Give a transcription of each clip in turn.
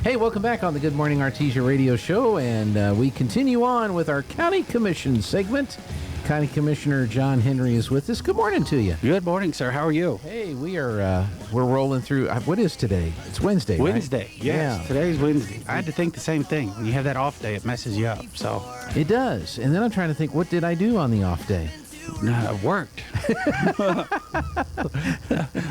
Hey, welcome back on the Good Morning Artesia radio show, and we continue on with our County Commission segment. County Commissioner John Henry is with us. Good morning to you. Good morning, sir. How are you? Hey, we're rolling through. What is today? It's Wednesday, Wednesday, right? yes. Yeah. Today's Wednesday. I had to think the same thing. When you have that off day, it messes you up. So It does. And then I'm trying to think, what did I do on the off day? it worked.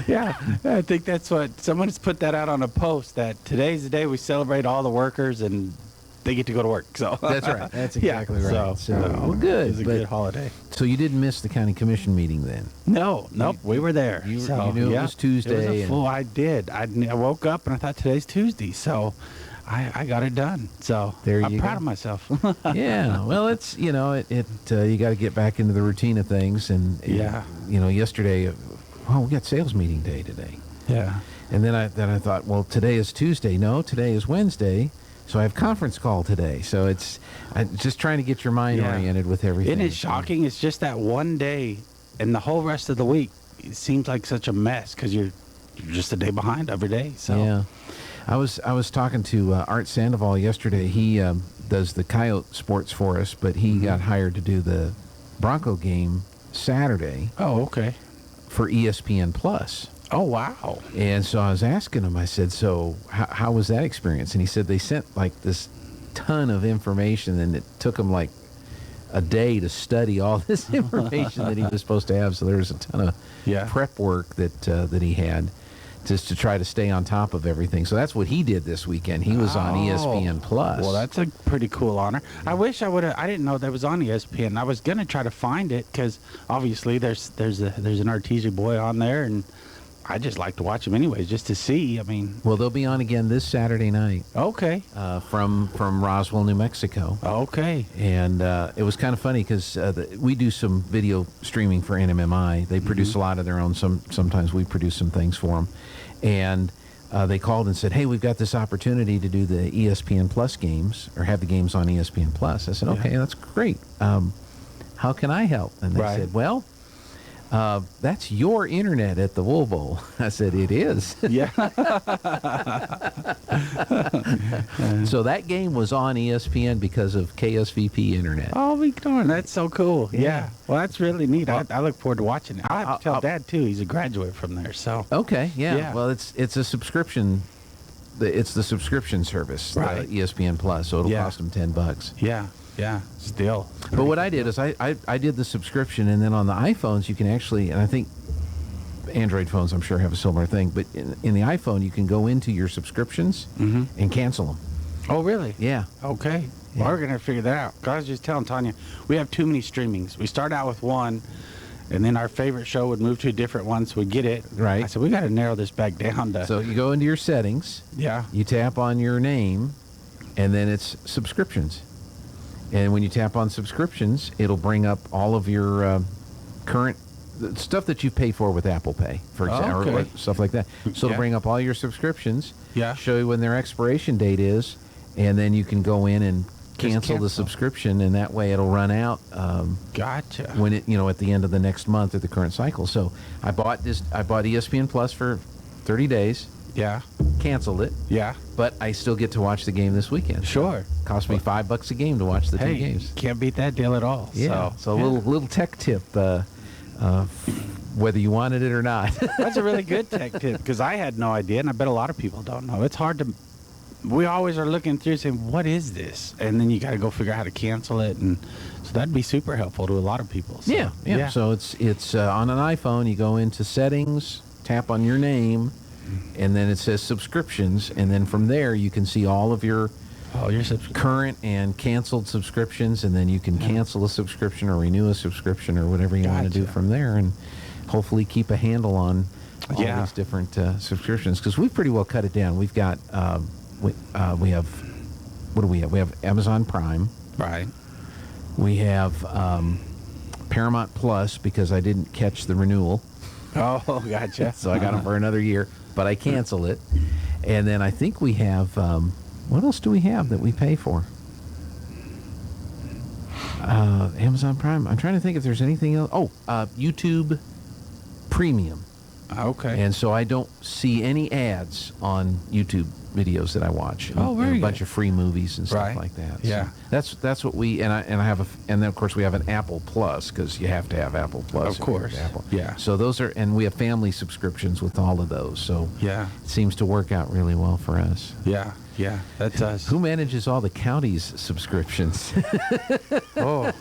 Yeah, I think that's what someone's put that out on a post that today's the day we celebrate all the workers and they get to go to work. So That's right. That's exactly right. So well, It good. was a good holiday. So you didn't miss the county commission meeting then? Nope, we were there. You knew it was Tuesday. It was and- full. I did. I woke up and I thought today's Tuesday, so I got it done. So There I'm you proud go. of myself. Yeah, well, it's you got to get back into the routine of things, and Yeah. yesterday, we got sales meeting day today, Yeah. and then I thought, well, today is Tuesday. No, today is Wednesday, so I have conference call today. So I'm just trying to get your mind Yeah. oriented with everything. Isn't it shocking? It's just that one day, and the whole rest of the week, it seems like such a mess because you're just a day behind every day. So Yeah, I was talking to Art Sandoval yesterday. He does the Coyote sports for us, but he got hired to do the Bronco game Saturday Oh, okay. for ESPN Plus. Oh, wow. And so I was asking him, I said, so how was that experience? And he said they sent like this ton of information, and it took him like a day to study all this information that he was supposed to have. So there was a ton of Yeah. prep work that he had just to try to stay on top of everything. So that's what he did this weekend. He was on ESPN Plus. Well, that's a pretty cool honor. I wish I would have. I didn't know that was on ESPN. I was gonna try to find it because obviously there's an Artesia boy on there, and I just like to watch him anyways, just to see. I mean, Well, they'll be on again this Saturday night okay, from Roswell, New Mexico. okay, And it was kind of funny because we do some video streaming for NMMI. They produce a lot of their own. Sometimes we produce some things for them. And they called and said, hey, we've got this opportunity to do the ESPN Plus games, or have the games on ESPN Plus. I said, okay, that's great. How can I help? And they Right. said, well, that's your internet at the Wool Bowl. I said, it is. yeah, So that game was on ESPN because of KSVP internet. oh, we darn, that's so cool. Yeah. Yeah, well, that's really neat. I look forward to watching it. I have to tell I'll- Dad too. He's a graduate from there, so Okay, yeah. Yeah. Well, it's a subscription. It's the subscription service, Right. ESPN Plus. So it'll Yeah. cost them $10. yeah, still. But what I did is I did the subscription, and then on the iPhones you can actually, and I think Android phones I'm sure have a similar thing, but in the iPhone you can go into your subscriptions and cancel them. Oh, really? Yeah. Okay. Yeah. Well, we're going to figure that out. 'Cause I was just telling Tanya, we have too many streamings. We start out with one, and then our favorite show would move to a different one, so we get it. Right. I said, we got to narrow this back down to... So you go into your settings, yeah. you tap on your name, and then it's subscriptions. And when you tap on subscriptions, it'll bring up all of your current the stuff that you pay for with Apple Pay, for example, Okay. or stuff like that. So it'll Yeah. bring up all your subscriptions, Yeah. show you when their expiration date is, and then you can go in and cancel the cancel. subscription, and that way it'll run out Gotcha. when it at the end of the next month or the current cycle. So I bought ESPN Plus for 30 days, Yeah. canceled it, Yeah. but I still get to watch the game this weekend. Sure. Cost me $5 a game to watch the two Hey, games. can't beat that deal at all. Yeah. So a yeah. little tech tip, whether you wanted it or not. That's a really good tech tip because I had no idea, and I bet a lot of people don't know. It's hard to. We always are looking through saying, "What is this?" And then you got to go figure out how to cancel it, and so that'd be super helpful to a lot of people. So, Yeah. So it's on an iPhone. You go into settings, tap on your name, and then it says subscriptions, and then from there you can see all of your Oh, your subscription. current and canceled subscriptions, and then you can cancel a subscription or renew a subscription or whatever you want to do Gotcha. from there, and hopefully keep a handle on all Yeah. these different subscriptions, because we've pretty well cut it down. We've got we have, what do we have? We have Amazon Prime. Right. We have Paramount Plus, because I didn't catch the renewal, Oh, gotcha. so I got them for another year, but I canceled it. And then I think we have, what else do we have that we pay for? Amazon Prime. I'm trying to think if there's anything else. Oh, YouTube Premium. Okay. And so I don't see any ads on YouTube videos that I watch. Oh, and very a bunch good. of free movies and stuff Right. like that. Yeah. So that's what we and I have and then of course we have an Apple Plus because you have to have Apple Plus. Of if you have course. Apple. Yeah. So those are, and we have family subscriptions with all of those. So Yeah. it seems to work out really well for us. Yeah. Yeah. That does. Who manages all the county's subscriptions? Oh.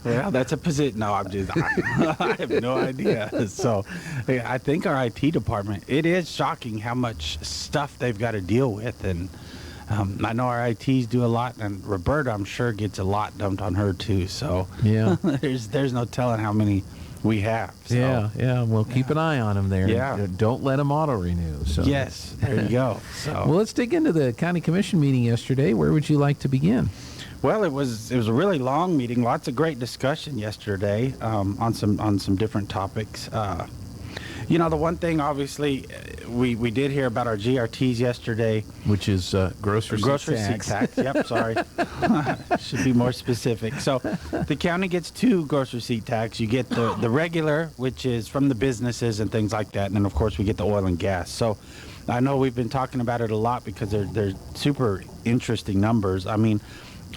Well, that's a position. No, I have no idea. So I think our IT department, it is shocking how much stuff they've got to deal with. And I know our ITs do a lot, and Roberta, I'm sure, gets a lot dumped on her too. So Yeah. there's no telling how many we have. So. Yeah. Well, keep an eye on them there. Yeah. Don't let them auto renew. So Yes, there you go. So Well, let's dig into the county commission meeting yesterday. Where would you like to begin? Well, it was a really long meeting. Lots of great discussion yesterday on some different topics. The one thing, obviously, we did hear about our GRTs yesterday. Which is grocery Receipt tax. Yep, sorry. Should be more specific. So the county gets 2 grocery receipt tax. You get the regular, which is from the businesses and things like that. And then, of course, we get the oil and gas. So I know we've been talking about it a lot because they're super interesting numbers. I mean,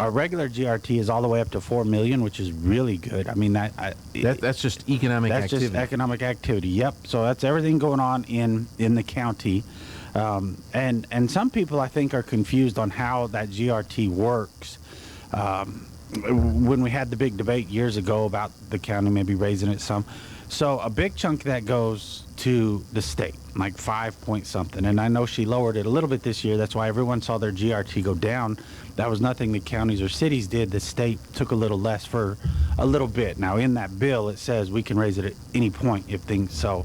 our regular GRT is all the way up to $4 million, which is really good. I mean, that's just economic that's activity. just economic activity. Yep. So that's everything going on in the county, and some people I think are confused on how that GRT works. When we had the big debate years ago about the county maybe raising it some, so a big chunk of that goes to the state, like 5 point something. And I know she lowered it a little bit this year. That's why everyone saw their GRT go down. That was nothing the counties or cities did. The state took a little less for a little bit. Now, in that bill, it says we can raise it at any point if things so.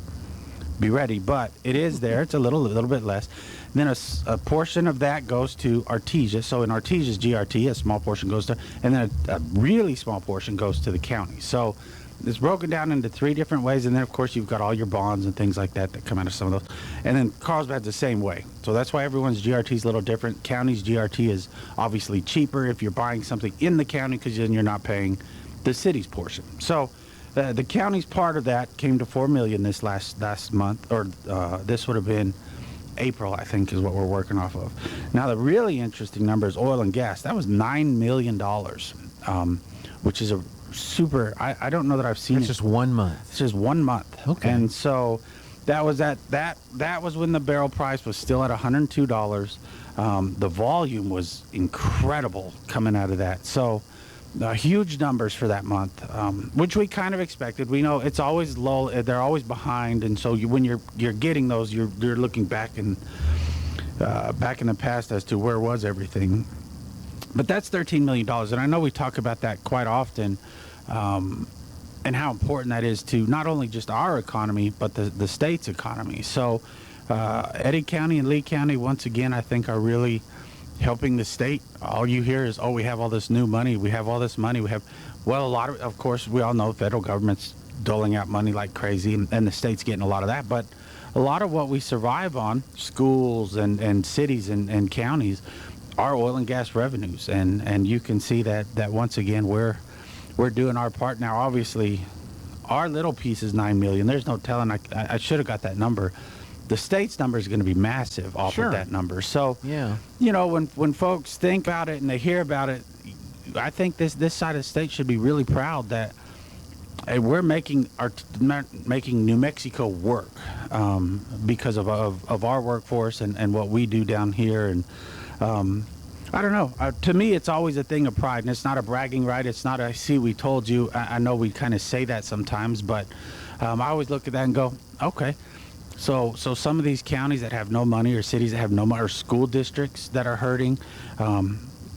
Be ready, but it is there. It's a little bit less. And then a portion of that goes to Artesia. So in Artesia's GRT, a small portion goes to, and then a really small portion goes to the county. So it's broken down into 3 different ways, and then of course you've got all your bonds and things like that come out of some of those. And then Carlsbad's the same way. So that's why everyone's GRT is a little different. County's GRT is obviously cheaper if you're buying something in the county because then you're not paying the city's portion. So the county's part of that came to $4 million this last month, or this would have been April, I think, is what we're working off of. Now the really interesting number is oil and gas. That was $9 million, which is a super. I don't know that I've seen That's it. just 1 month. It's just 1 month. Okay. And so that was that was when the barrel price was still at $102. The volume was incredible coming out of that. So huge numbers for that month, which we kind of expected. We know it's always low. They're always behind, and so when you're getting those, you're looking back in the past as to where was everything. But that's $13 million, and I know we talk about that quite often, and how important that is to not only just our economy, but the state's economy. So Eddy County and Lee County, once again, I think are really helping the state. All you hear is, oh, we have all this new money. We have all this money. We have, well, a lot of course, we all know federal government's doling out money like crazy, and the state's getting a lot of that. But a lot of what we survive on, schools and cities and counties, are oil and gas revenues. And you can see that once again, we're doing our part. Now, obviously, our little piece is $9 million. There's no telling. I should have got that number. The state's number is going to be massive off Sure. of that number. So, Yeah. when folks think about it and they hear about it, I think this side of the state should be really proud that we're making New Mexico work because of our workforce and what we do down here. And I don't know. To me, it's always a thing of pride, and it's not a bragging right. It's not a see, we told you. I know we kind of say that sometimes, but I always look at that and go, okay. So some of these counties that have no money, or cities that have no money, or school districts that are hurting.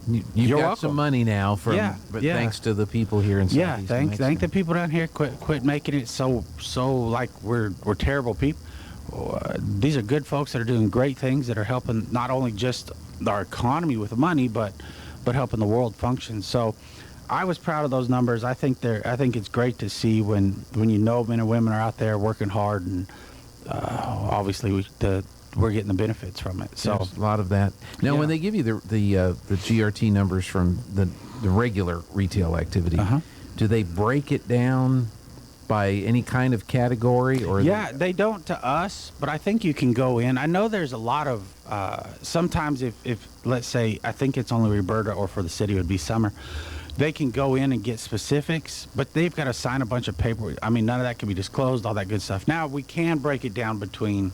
You've You're got welcome. some money now but thanks to the people here in Yeah, Southeast thank Mexico. the people down here. Quit making it so like we're terrible people. These are good folks that are doing great things, that are helping not only just our economy with money, but helping the world function. So I was proud of those numbers. I think it's great to see when men and women are out there working hard, and obviously we're getting the benefits from it. So There's a lot of that. Now, when Yeah. they give you the GRT numbers from the regular retail activity, Uh-huh. do they break it down by any kind of category? Or Yeah, they don't to us, but I think you can go in. I know there's a lot of, sometimes if let's say, I think it's only Roberta or for the city it would be Summer, they can go in and get specifics, but they've got to sign a bunch of paper. I mean, none of that can be disclosed, all that good stuff. Now, we can break it down between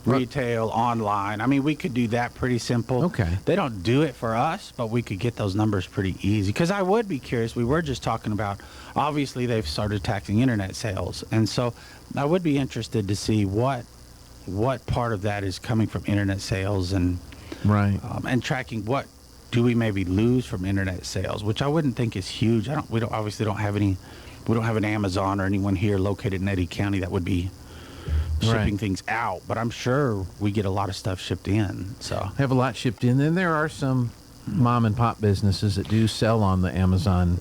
retail, online. I mean, we could do that pretty simple. Okay. They don't do it for us, but we could get those numbers pretty easy. Because I would be curious. We were just talking about, obviously, they've started taxing internet sales. And so I would be interested to see what part of that is coming from internet sales and tracking what do we maybe lose from internet sales, which I wouldn't think is huge. We don't have an Amazon or anyone here located in Eddy County that would be shipping things out, but I'm sure we get a lot of stuff shipped in. So have a lot shipped in. Then there are some mom and pop businesses that do sell on the Amazon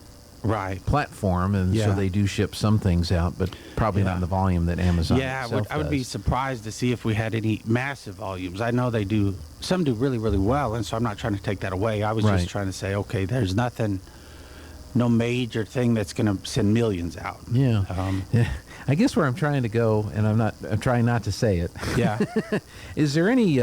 platform, and so they do ship some things out, but probably not in the volume that Amazon I would be surprised to see if we had any massive volumes. I know they do, some do really, really well, and so I'm not trying to take that away. I was just trying to say, okay, there's no major thing that's going to send millions out. I guess where I'm trying to go, and I'm trying not to say it. Yeah. Is there any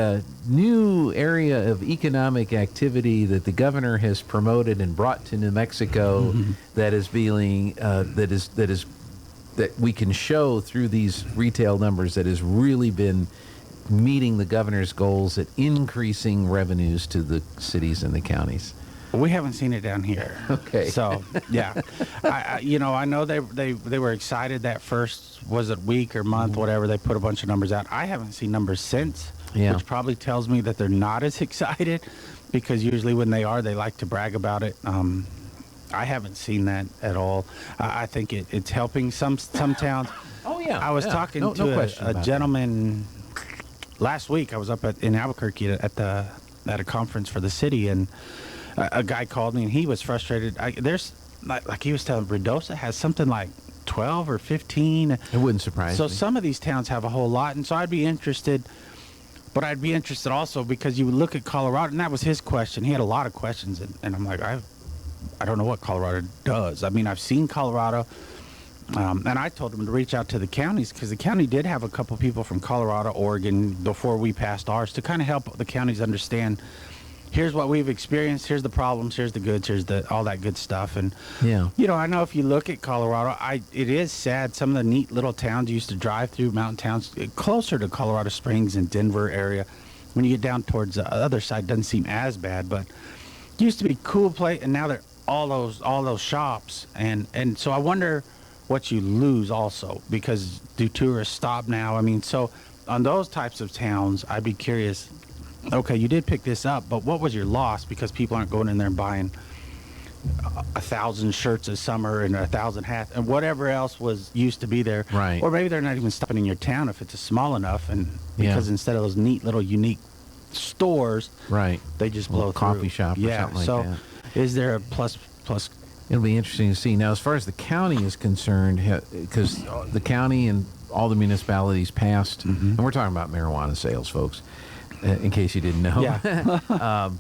new area of economic activity that the governor has promoted and brought to New Mexico that is being that we can show through these retail numbers that has really been meeting the governor's goals at increasing revenues to the cities and the counties? We haven't seen it down here. Okay. So, yeah. I know they were excited that first, was it week or month, whatever, they put a bunch of numbers out. I haven't seen numbers since, which probably tells me that they're not as excited, because usually when they are, they like to brag about it. I haven't seen that at all. I think it's helping some towns. Oh, yeah. I was talking to a gentleman last week. I was up in Albuquerque at a conference for the city, and a guy called me and he was frustrated. There's like he was telling, Ruidosa has something like 12 or 15. It wouldn't surprise me. So some of these towns have a whole lot, and so I'd be interested. But I'd be interested also because you would look at Colorado, and that was his question. He had a lot of questions, and I'm like, I don't know what Colorado does. I mean, I've seen Colorado, and I told him to reach out to the counties, because the county did have a couple people from Colorado, Oregon, before we passed ours, to kind of help the counties understand, here's what we've experienced, here's the problems, here's the goods, here's all that good stuff. And I know if you look at Colorado, it is sad. Some of the neat little towns you used to drive through, mountain towns closer to Colorado Springs and Denver area, when you get down towards the other side, doesn't seem as bad, but it used to be a cool place, and now they're all those shops, and so I wonder what you lose also, because do tourists stop now? I mean, so on those types of towns, I'd be curious. Okay, you did pick this up, but what was your loss? Because people aren't going in there and buying 1,000 shirts a summer and 1,000 hats and whatever else was used to be there. Right. Or maybe they're not even stopping in your town if it's small enough, and because instead of those neat little unique stores, they just blow through. Coffee shop or something like that. Is there a plus? It'll be interesting to see. Now, as far as the county is concerned, because the county and all the municipalities passed, and we're talking about marijuana sales, folks, in case you didn't know. Yeah.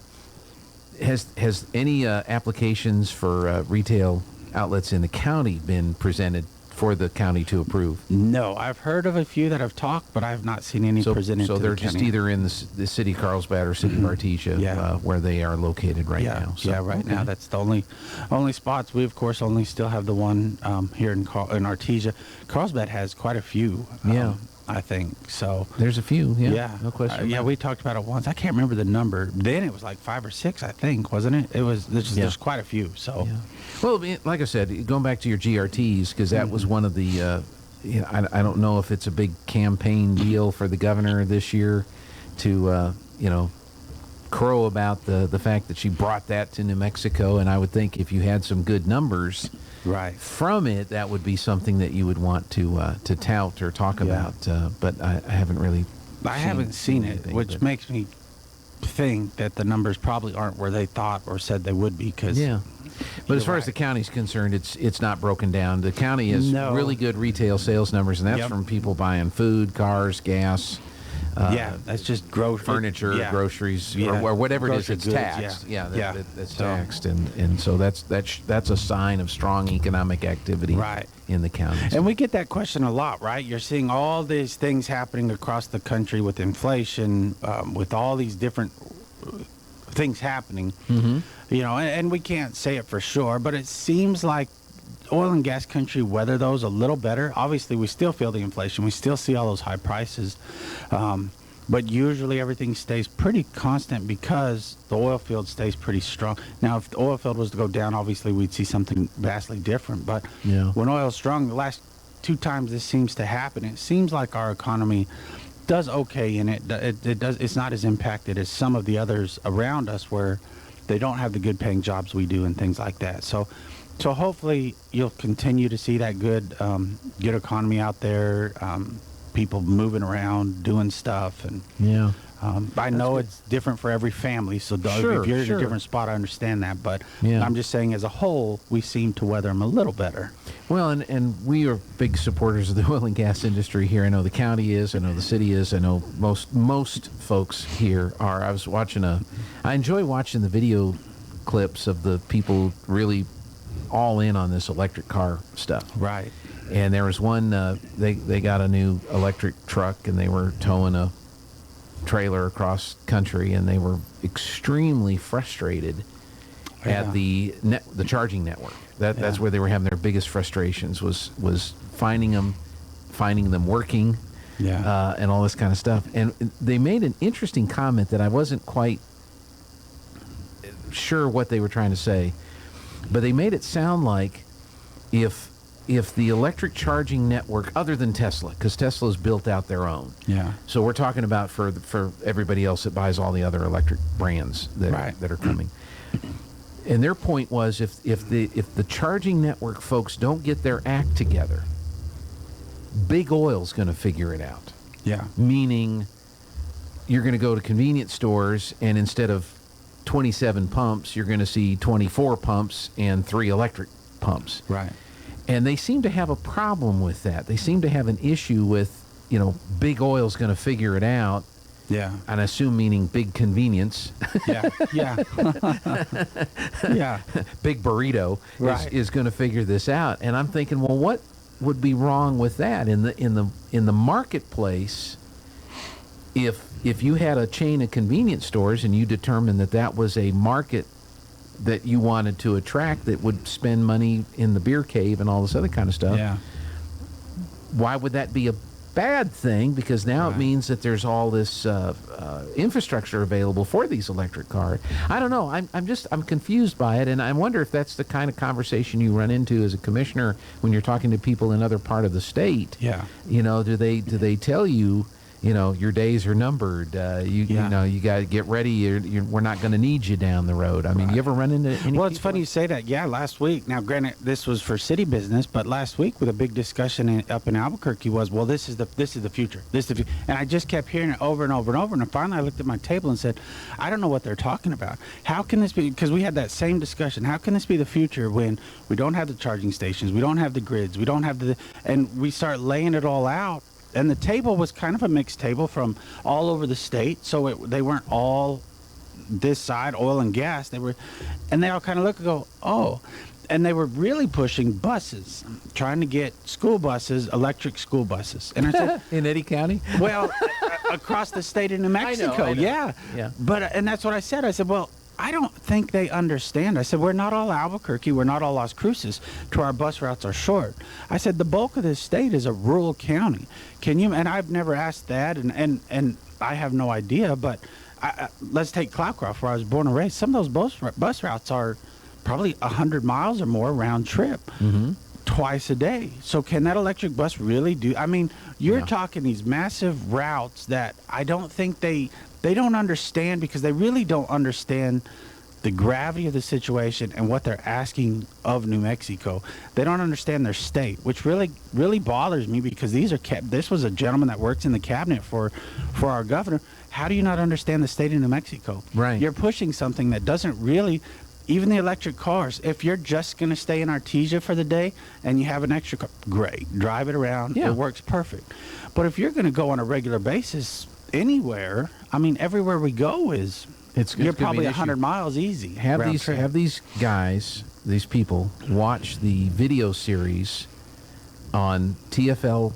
Has any applications for retail outlets in the county been presented for the county to approve? No, I've heard of a few that have talked, but I have not seen any presented to the county. So they're just either in the city of Carlsbad or city of Artesia, where they are located right now. So, now that's the only spots. We, of course, only still have the one here in Artesia. Carlsbad has quite a few. I think so. There's a few, no question. We talked about it once. I can't remember the number. Then it was like 5 or 6, I think, wasn't it? It was. There's quite a few. So, well, like I said, going back to your GRTs, because that was one of the. I don't know if it's a big campaign deal for the governor this year to crow about the fact that she brought that to New Mexico, and I would think if you had some good numbers. From it, that would be something that you would want to tout or talk about. But I haven't really. I haven't seen it, which makes me think that the numbers probably aren't where they thought or said they would be. But as far as the county's concerned, it's not broken down. The county has really good retail sales numbers, and that's from people buying food, cars, gas, that's just grocery furniture, groceries, or whatever it is. Grocery It's goods, taxed. That's So- taxed, and so that's a sign of strong economic activity Right. in the counties. And we get that question a lot, right? You're seeing all these things happening across the country with inflation, with all these different things happening. You know, and we can't say it for sure, but it seems like oil and gas country weather those a little better. Obviously, we still feel the inflation. We still see all those high prices. But usually everything stays pretty constant because the oil field stays pretty strong. Now, if the oil field was to go down, obviously we'd see something vastly different. But when oil's strong, the last 2 times this seems to happen, it seems like our economy does okay in it. It's not as impacted as some of the others around us where they don't have the good paying jobs we do and things like that. So hopefully you'll continue to see that good economy out there. People moving around, doing stuff, and I know it's different for every family. So if you're in a different spot, I understand that. But I'm just saying, as a whole, we seem to weather them a little better. Well, and we are big supporters of the oil and gas industry here. I know the county is. I know the city is. I know most folks here are. I enjoy watching the video clips of the people really all in on this electric car stuff. Right. And there was one, they got a new electric truck, and they were towing a trailer across country, and they were extremely frustrated at the charging network. That's where they were having their biggest frustrations was finding them working, and all this kind of stuff. And they made an interesting comment that I wasn't quite sure what they were trying to say, but they made it sound like if the electric charging network, other than Tesla, because Tesla's built out their own. So we're talking about for everybody else that buys all the other electric brands that are coming. And their point was if the charging network folks don't get their act together, big oil's going to figure it out. Meaning you're going to go to convenience stores, and instead of 27 pumps, you're going to see 24 pumps and 3 electric pumps. Right. And they seem to have a problem with that. They seem to have an issue with, big oil's going to figure it out. And I assume meaning big convenience. Yeah. Big burrito is going to figure this out. And I'm thinking, well, what would be wrong with that in the marketplace? If you had a chain of convenience stores and you determined that was a market that you wanted to attract that would spend money in the beer cave and all this other kind of stuff, why would that be a bad thing? Because now it means that there's all this infrastructure available for these electric cars. I don't know. I'm confused by it, and I wonder if that's the kind of conversation you run into as a commissioner when you're talking to people in other part of the state. Do they tell you, your days are numbered. You got to get ready. We're not going to need you down the road. I mean, you ever run into any? Well, it's funny you say that. Yeah, last week. Now, granted, this was for city business, but last week with a big discussion up in Albuquerque was, well, this is the future. This is the future. And I just kept hearing it over and over and over. And finally, I looked at my table and said, I don't know what they're talking about. How can this be? Because we had that same discussion. How can this be the future when we don't have the charging stations, we don't have the grids, we don't have and we start laying it all out. And the table was kind of a mixed table from all over the state, so they weren't all this side, oil and gas. And they all kind of look and go, oh. And they were really pushing buses, trying to get school buses, electric school buses. And I said, in Eddy County? Well, across the state of New Mexico, I know. Yeah. But and that's what I said. I said, well, I don't think they understand. I said, we're not all Albuquerque. We're not all Las Cruces to our bus routes are short. I said, the bulk of this state is a rural county. And I've never asked that, and I have no idea, but let's take Cloudcroft, where I was born and raised. Some of those bus routes are probably 100 miles or more round trip. Twice a day. So can that electric bus really do? I mean, you're talking these massive routes that I don't think they don't understand, because they really don't understand the gravity of the situation and what they're asking of New Mexico. They don't understand their state, which really, really bothers me, because this was a gentleman that works in the cabinet for our governor. How do you not understand the state of New Mexico? Right. You're pushing something that doesn't really, even the electric cars, if you're just going to stay in Artesia for the day and you have an extra car, great, drive it around. It works perfect. But if you're going to go on a regular basis, anywhere. I mean, everywhere we go is you're probably 100 miles easy. Have these guys, these people, watch the video series on TFL,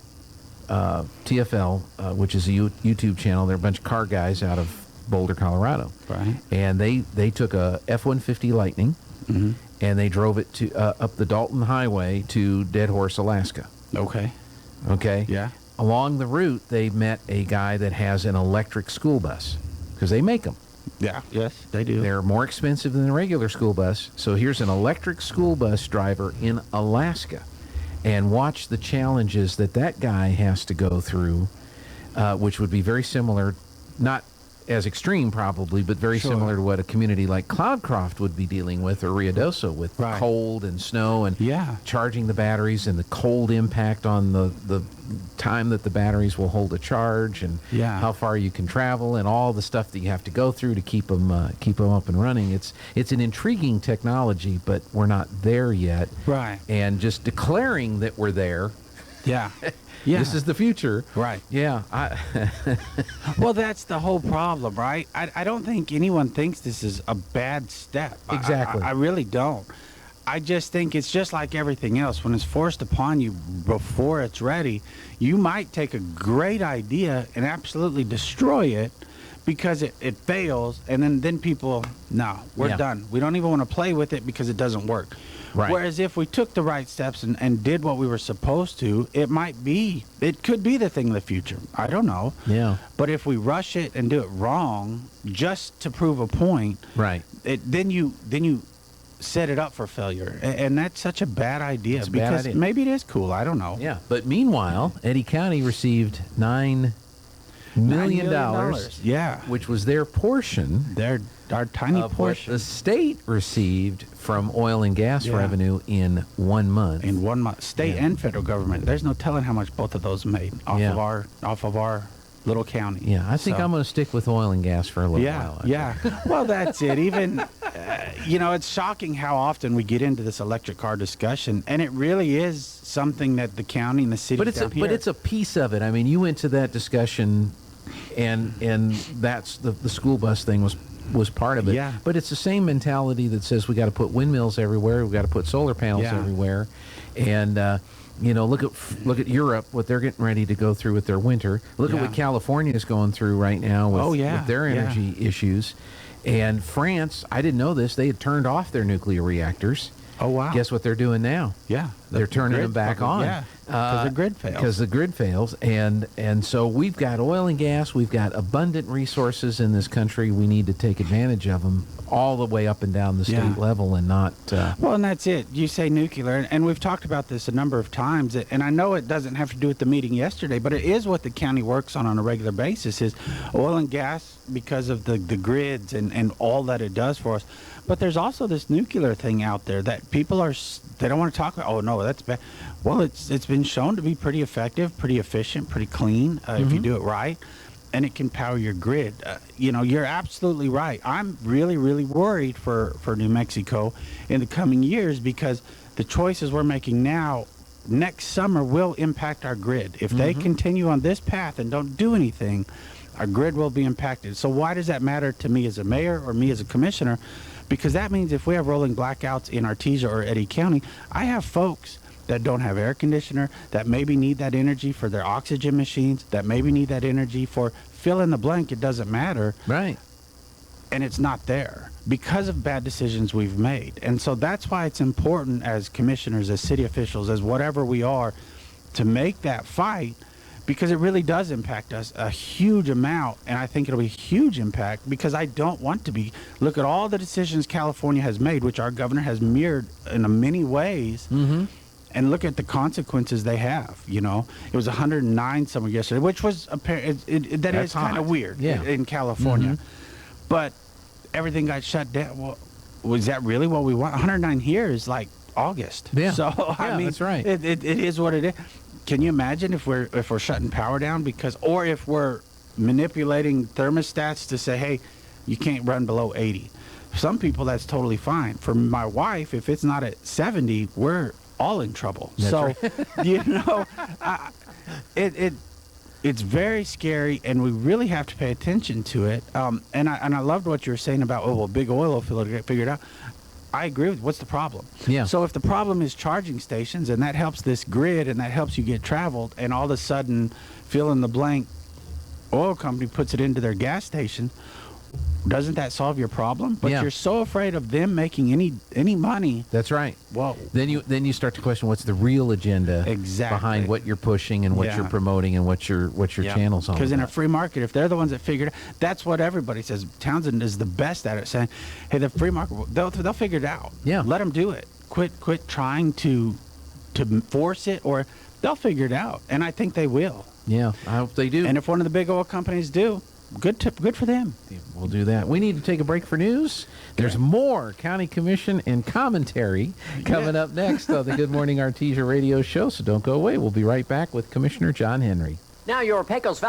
which is a YouTube channel. They're a bunch of car guys out of Boulder, Colorado. Right. And they took a F-150 Lightning, and they drove it to up the Dalton Highway to Dead Horse, Alaska. Okay. Okay. Yeah. Along the route, they met a guy that has an electric school bus, because they make them. Yeah. Yes, they do. They're more expensive than a regular school bus. So here's an electric school bus driver in Alaska, and watch the challenges that guy has to go through, which would be very similar, not as extreme probably, but very similar to what a community like Cloudcroft would be dealing with, or Ruidoso, with cold and snow and charging the batteries, and the cold impact on the time that the batteries will hold a charge, and how far you can travel, and all the stuff that you have to go through to keep them up and running. It's an intriguing technology, but we're not there yet. Right. And just declaring that we're there. Yeah. This is the future. Right. Yeah. Well, that's the whole problem, right? I don't think anyone thinks this is a bad step. Exactly. I really don't. I just think it's just like everything else. When it's forced upon you before it's ready, you might take a great idea and absolutely destroy it because it fails, and then people, no, we're done. We don't even want to play with it because it doesn't work. Right. Whereas if we took the right steps and did what we were supposed to, it could be the thing of the future. I don't know. Yeah. But if we rush it and do it wrong just to prove a point, then you set it up for failure, and that's such a bad idea. It's a bad idea. Maybe it is cool. I don't know. Yeah. But meanwhile, Eddy County received $9 million. Yeah. Which was their portion. Our tiny portion. What the state received from oil and gas revenue in 1 month. In 1 month, state and federal government. There's no telling how much both of those made off of our little county. Yeah, I think I'm going to stick with oil and gas for a little while. Yeah. Well, that's it. Even it's shocking how often we get into this electric car discussion, and it really is something that the county and the city. But it's a piece of it. I mean, you went to that discussion, and that's the school bus thing was part of it. Yeah. But it's the same mentality that says we got to put windmills everywhere, we got to put solar panels everywhere, and look at Europe, what they're getting ready to go through with their winter. Look at what California is going through right now with their energy issues, and France. I didn't know this. They had turned off their nuclear reactors. Oh, wow. Guess what they're doing now? Yeah. They're turning them back on. Yeah, because the grid fails. Because the grid fails. And so we've got oil and gas. We've got abundant resources in this country. We need to take advantage of them all the way up and down the state level, and not... Well, and that's it. You say nuclear, and we've talked about this a number of times, and I know it doesn't have to do with the meeting yesterday, but it is what the county works on a regular basis, is oil and gas, because of the grids and all that it does for us. But there's also this nuclear thing out there that people they don't want to talk about. Oh, no, that's bad. Well, it's been shown to be pretty effective, pretty efficient, pretty clean if you do it right, and it can power your grid. You're absolutely right. I'm really, really worried for New Mexico in the coming years, because the choices we're making now, next summer, will impact our grid. If they continue on this path and don't do anything, our grid will be impacted. So why does that matter to me as a mayor or me as a commissioner? Because that means if we have rolling blackouts in Artesia or Eddy County, I have folks that don't have air conditioner, that maybe need that energy for their oxygen machines, that maybe need that energy for fill in the blank, it doesn't matter. Right. And it's not there because of bad decisions we've made. And so that's why it's important as commissioners, as city officials, as whatever we are, to make that fight, because it really does impact us a huge amount, and I think it'll be a huge impact, because I don't want to be... Look at all the decisions California has made, which our governor has mirrored in many ways, and look at the consequences they have. It was 109 somewhere yesterday, which was that is kind of weird in California. But everything got shut down. Well, was that really what we want? 109 here is like August. Yeah. So I mean, that's right. It is what it is. Can you imagine if we're shutting power down or if we're manipulating thermostats to say, hey, you can't run below 80? Some people, that's totally fine. For my wife, if it's not at 70, we're all in trouble. That's so, right. It's very scary, and we really have to pay attention to it. And I loved what you were saying about, well, big oil will get it figured out. I agree with what's the problem? Yeah. So if the problem is charging stations, and that helps this grid, and that helps you get traveled, and all of a sudden, fill in the blank, oil company puts it into their gas station, doesn't that solve your problem? But Yeah. you're so afraid of them making any money. That's right. Well, Then you start to question what's the real agenda Exactly. behind what you're pushing and what Yeah. you're promoting and what your channel's on. Because in a free market, if they're the ones that figured it, that's what everybody says. Townsend is the best at it, saying, "Hey, the free market, they'll figure it out. Yeah. Let them do it. Quit trying to force it, or they'll figure it out." And I think they will. Yeah, I hope they do. And if one of the big oil companies do, good for them. We'll do that. We need to take a break for news. There's more county commission and commentary coming up next on the Good Morning Artesia radio show, so don't go away. We'll be right back with Commissioner John Henry. Now your Pecos Valley